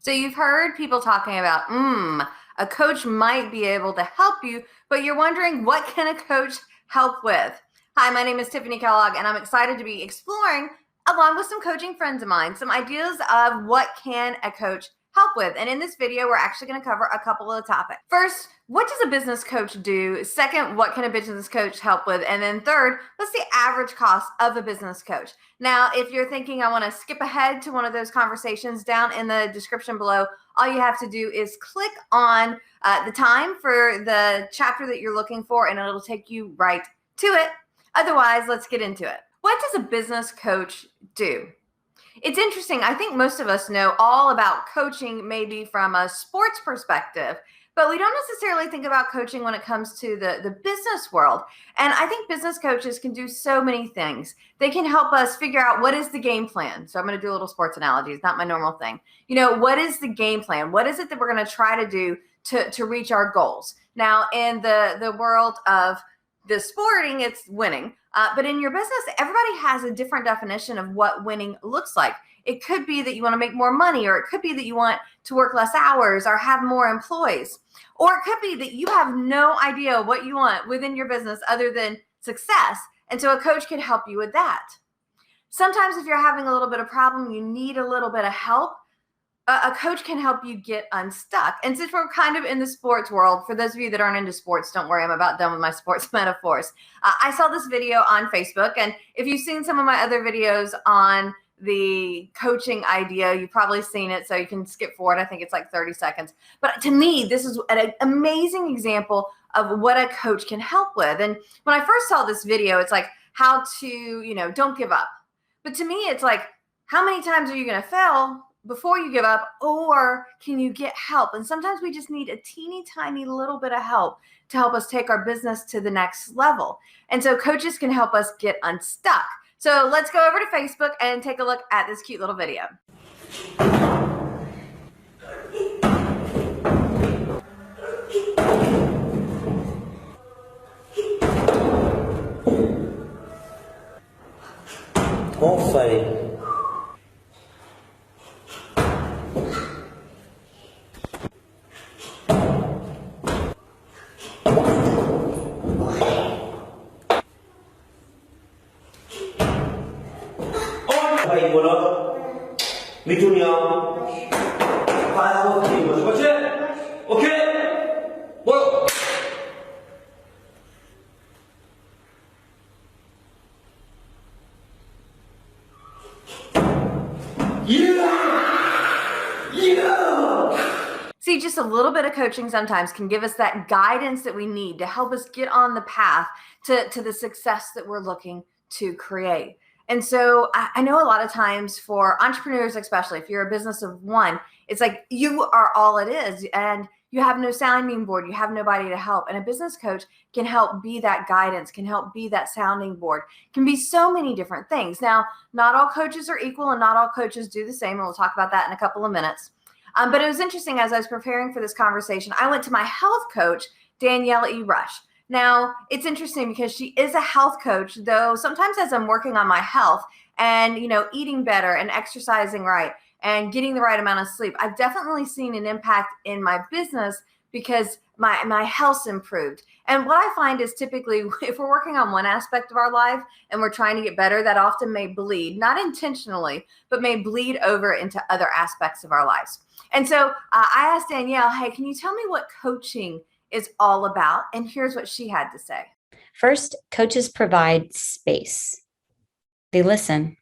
So you've heard people talking about, a coach might be able to help you, but you're wondering, what can a coach help with? Hi, my name is Tiffanie Kellog, and I'm excited to be exploring, along with some coaching friends of mine, some ideas of what can a coach help with. And in this video, we're actually going to cover a couple of topics. First, what does a business coach do? Second, what can a business coach help with? And then third, what's the average cost of a business coach? Now, if you're thinking I want to skip ahead to one of those conversations, down in the description below, all you have to do is click on the time for the chapter that you're looking for, and it'll take you right to it. Otherwise, let's get into it. What does a business coach do? It's interesting. I think most of us know all about coaching, maybe from a sports perspective, but we don't necessarily think about coaching when it comes to the business world. And I think business coaches can do so many things. They can help us figure out, what is the game plan? So I'm going to do a little sports analogy. It's not my normal thing. What is the game plan? What is it that we're going to try to do to reach our goals? Now, in the world of the sporting, it's winning. But in your business, everybody has a different definition of what winning looks like. It could be that you want to make more money, or it could be that you want to work less hours or have more employees. Or it could be that you have no idea what you want within your business other than success. And so a coach can help you with that. Sometimes if you're having a little bit of problem, you need a little bit of help, a coach can help you get unstuck. And since we're kind of in the sports world, for those of you that aren't into sports, don't worry, I'm about done with my sports metaphors. I saw this video on Facebook, and if you've seen some of my other videos on the coaching idea, you've probably seen it, so you can skip forward. I think it's like 30 seconds. But to me, this is an amazing example of what a coach can help with. And when I first saw this video, it's like, how to, don't give up. But to me, it's like, how many times are you going to fail before you give up, or can you get help? And sometimes we just need a teeny tiny little bit of help to help us take our business to the next level. And so coaches can help us get unstuck. So let's go over to Facebook and take a look at this cute little video. Enfin. Baik bola, Mitunya, kalau kita baca, okey, bola. See, just a little bit of coaching sometimes can give us that guidance that we need to help us get on the path to the success that we're looking to create. And so I know a lot of times for entrepreneurs, especially if you're a business of one, it's like you are all it is, and you have no sounding board, you have nobody to help. And a business coach can help be that guidance, can help be that sounding board, can be so many different things. Now, not all coaches are equal, and not all coaches do the same, and we'll talk about that in a couple of minutes. But it was interesting, as I was preparing for this conversation, I went to my health coach, Danielle E. Rush. Now, it's interesting because she is a health coach, though sometimes as I'm working on my health and, eating better and exercising right and getting the right amount of sleep, I've definitely seen an impact in my business because my health's improved. And what I find is typically if we're working on one aspect of our life and we're trying to get better, that often may bleed, not intentionally, but may bleed over into other aspects of our lives. And so I asked Danielle, hey, can you tell me what coaching is all about? And here's what she had to say. First, coaches provide space. They listen.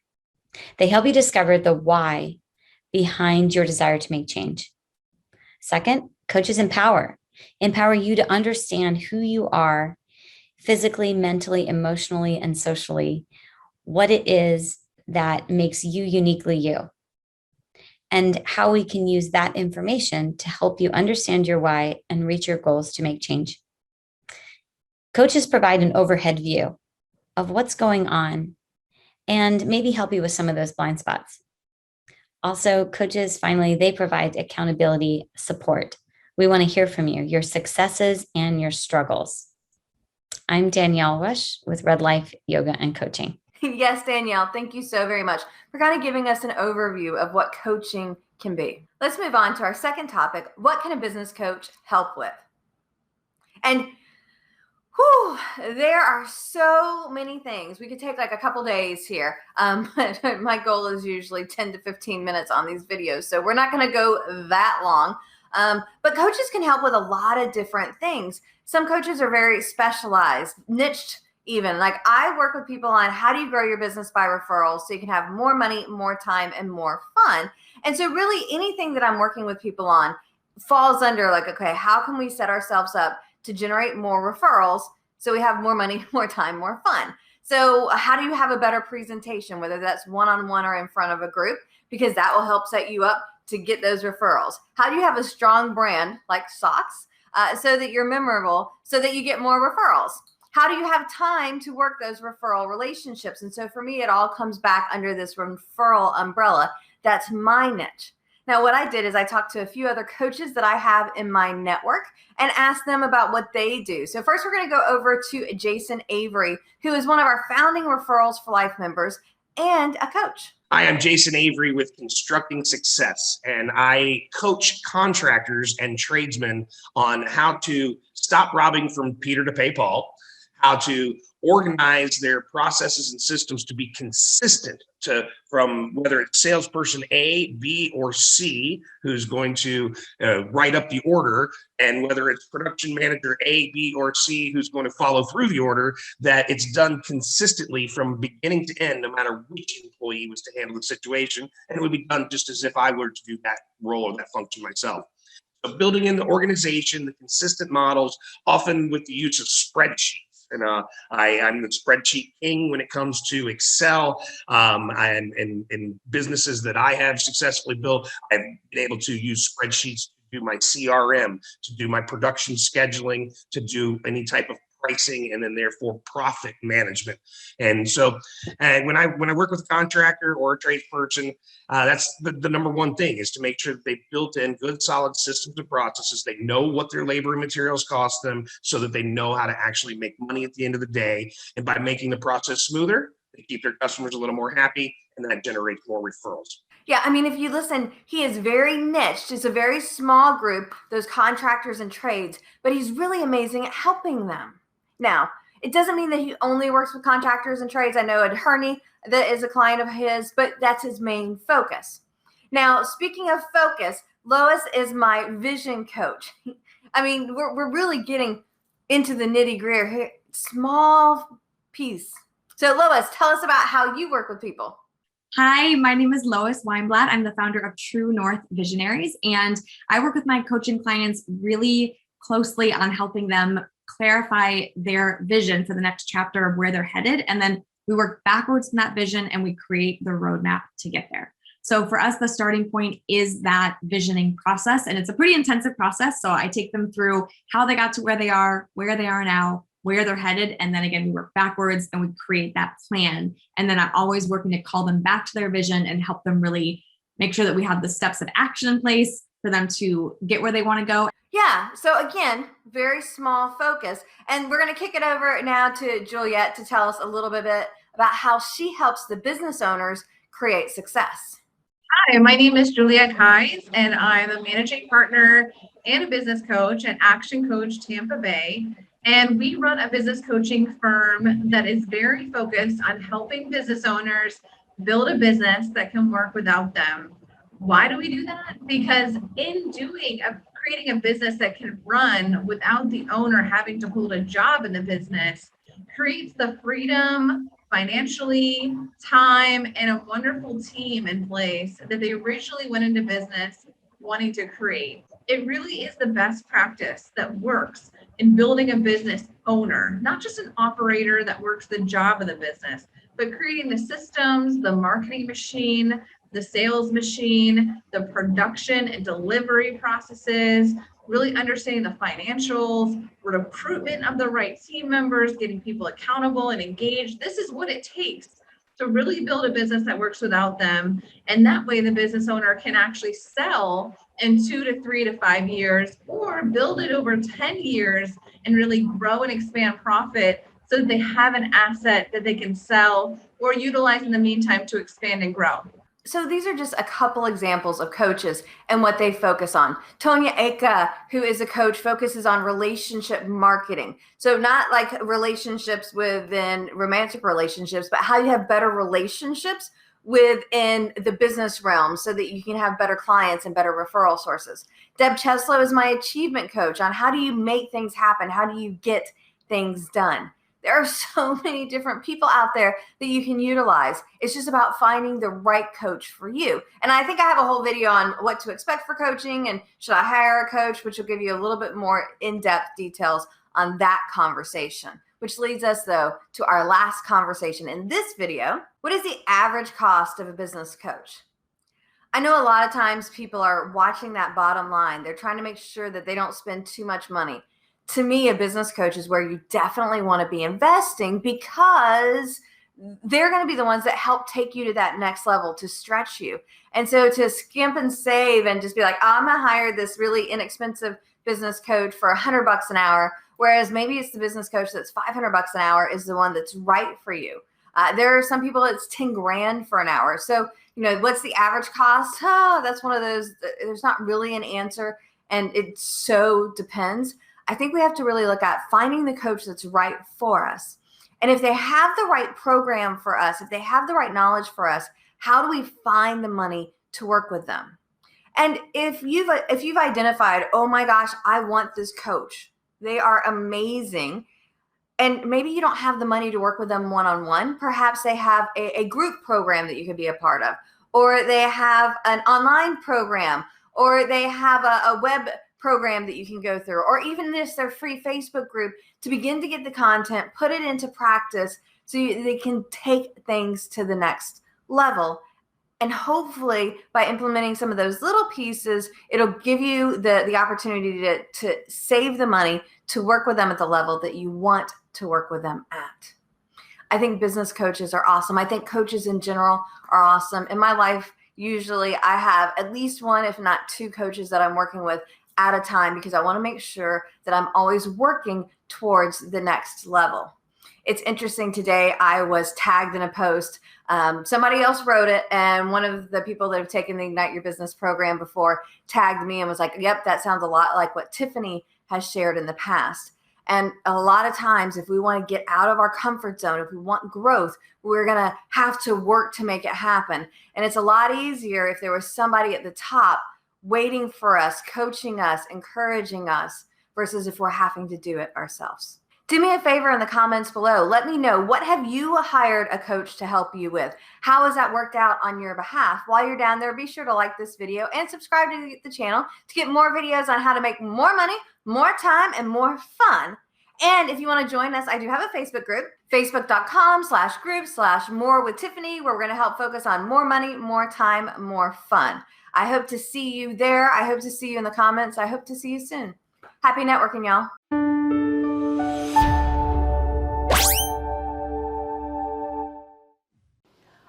They help you discover the why behind your desire to make change. Second, coaches empower you to understand who you are physically, mentally, emotionally, and socially, what it is that makes you uniquely you, and how we can use that information to help you understand your why and reach your goals to make change. Coaches provide an overhead view of what's going on and maybe help you with some of those blind spots. Also, coaches, finally, they provide accountability support. We want to hear from you, your successes and your struggles. I'm Danielle Rush with Red Life Yoga and Coaching. Yes, Danielle, thank you so very much for kind of giving us an overview of what coaching can be. Let's move on to our second topic. What can a business coach help with? And there are so many things. We could take like a couple days here. But my goal is usually 10 to 15 minutes on these videos. So we're not going to go that long. But coaches can help with a lot of different things. Some coaches are very specialized, niched even. Like I work with people on how do you grow your business by referrals so you can have more money, more time, and more fun. And so really anything that I'm working with people on falls under like, okay, how can we set ourselves up to generate more referrals so we have more money, more time, more fun? So how do you have a better presentation, whether that's one-on-one or in front of a group, because that will help set you up to get those referrals? How do you have a strong brand like socks so that you're memorable, so that you get more referrals? How do you have time to work those referral relationships? And so for me, it all comes back under this referral umbrella. That's my niche. Now, what I did is I talked to a few other coaches that I have in my network and asked them about what they do. So first, we're going to go over to Jason Avery, who is one of our founding Referrals for Life members and a coach. Hi, I'm Jason Avery with Constructing Success, and I coach contractors and tradesmen on how to stop robbing from Peter to pay Paul, how to organize their processes and systems to be consistent from whether it's salesperson A, B, or C who's going to write up the order, and whether it's production manager A, B, or C who's going to follow through the order, that it's done consistently from beginning to end, no matter which employee was to handle the situation, and it would be done just as if I were to do that role or that function myself. So building in the organization, the consistent models, often with the use of spreadsheets. And I'm the spreadsheet king when it comes to Excel. And in businesses that I have successfully built, I've been able to use spreadsheets to do my CRM, to do my production scheduling, to do any type of pricing, and then therefore profit management. And so when I work with a contractor or a tradesperson, that's the number one thing, is to make sure that they've built in good solid systems and processes. They know what their labor and materials cost them, so that they know how to actually make money at the end of the day. And by making the process smoother, they keep their customers a little more happy, and that generates more referrals. Yeah, I mean, if you listen, he is very niched. It's a very small group, those contractors and trades, but he's really amazing at helping them. Now, it doesn't mean that he only works with contractors and trades. I know Ed Herney that is a client of his, but that's his main focus. Now, speaking of focus, Lois is my vision coach. I mean, we're really getting into the nitty-gritty here, small piece. So Lois, tell us about how you work with people. Hi, my name is Lois Weinblatt. I'm the founder of True North Visionaries, and I work with my coaching clients really closely on helping them clarify their vision for the next chapter of where they're headed. And then we work backwards from that vision and we create the roadmap to get there. So for us, the starting point is that visioning process. And it's a pretty intensive process. So I take them through how they got to where they are now, where they're headed. And then again, we work backwards and we create that plan. And then I'm always working to call them back to their vision and help them really make sure that we have the steps of action in place for them to get where they want to go. Yeah. So again, very small focus. And we're going to kick it over now to Juliet to tell us a little bit about how she helps the business owners create success. Hi, my name is Juliet Heise, and I'm a managing partner and a business coach at Action Coach Tampa Bay. And we run a business coaching firm that is very focused on helping business owners build a business that can work without them. Why do we do that? Because in creating a business that can run without the owner having to hold a job in the business creates the freedom financially, time, and a wonderful team in place that they originally went into business wanting to create. It really is the best practice that works in building a business owner, not just an operator that works the job of the business, but creating the systems, the marketing machine, the sales machine, the production and delivery processes, really understanding the financials, recruitment of the right team members, getting people accountable and engaged. This is what it takes to really build a business that works without them. And that way the business owner can actually sell in 2 to 3 to 5 years, or build it over 10 years and really grow and expand profit so that they have an asset that they can sell or utilize in the meantime to expand and grow. So these are just a couple examples of coaches and what they focus on. Tonya Eka, who is a coach, focuses on relationship marketing. So not like relationships within romantic relationships, but how you have better relationships within the business realm so that you can have better clients and better referral sources. Deb Cheslow is my achievement coach on how do you make things happen? How do you get things done? There are so many different people out there that you can utilize. It's just about finding the right coach for you. And I think I have a whole video on what to expect for coaching and should I hire a coach, which will give you a little bit more in-depth details on that conversation. Which leads us, though, to our last conversation in this video. What is the average cost of a business coach? I know a lot of times people are watching that bottom line. They're trying to make sure that they don't spend too much money. To me, a business coach is where you definitely want to be investing because they're going to be the ones that help take you to that next level to stretch you. And so to skimp and save and just be like, I'm going to hire this really inexpensive business coach for $100 an hour, whereas maybe it's the business coach that's $500 an hour is the one that's right for you. There are some people it's 10 grand for an hour. So, what's the average cost? That's one of those, there's not really an answer and it so depends. I think we have to really look at finding the coach that's right for us. And if they have the right program for us, if they have the right knowledge for us, how do we find the money to work with them? And if you've identified, oh my gosh, I want this coach, they are amazing, and maybe you don't have the money to work with them one-on-one, perhaps they have a group program that you could be a part of, or they have an online program, or they have a web program that you can go through, or even this their free Facebook group to begin to get the content, put it into practice so they can take things to the next level. And hopefully by implementing some of those little pieces, it'll give you the opportunity to save the money to work with them at the level that you want to work with them at. I think business coaches are awesome. I think coaches in general are awesome. In my life, usually I have at least one, if not two coaches that I'm working with at a time because I want to make sure that I'm always working towards the next level. It's interesting, today I was tagged in a post. Somebody else wrote it, and one of the people that have taken the Ignite Your Business program before tagged me and was like, yep, that sounds a lot like what Tiffanie has shared in the past. And a lot of times, if we want to get out of our comfort zone, if we want growth, we're going to have to work to make it happen. And it's a lot easier if there was somebody at the top waiting for us, coaching us, encouraging us, versus if we're having to do it ourselves. Do me a favor in the comments below. Let me know, what have you hired a coach to help you with? How has that worked out on your behalf? While you're down there, be sure to like this video and subscribe to the channel to get more videos on how to make more money, more time, and more fun. And if you want to join us, I do have a Facebook group, facebook.com/group/more with Tiffanie, where we're going to help focus on more money, more time, more fun. I hope to see you there. I hope to see you in the comments. I hope to see you soon. Happy networking, y'all.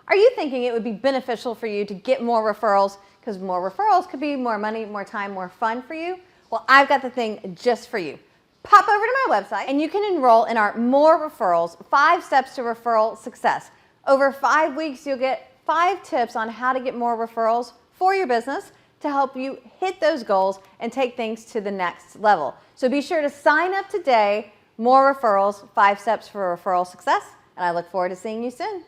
Are you thinking it would be beneficial for you to get more referrals because more referrals could be more money, more time, more fun for you? Well, I've got the thing just for you. Pop over to my website and you can enroll in our MORE Referrals, 5 Steps to Referral Success. Over 5 weeks, you'll get 5 tips on how to get more referrals for your business to help you hit those goals and take things to the next level. So be sure to sign up today. MORE Referrals, 5 Steps for Referral Success, and I look forward to seeing you soon.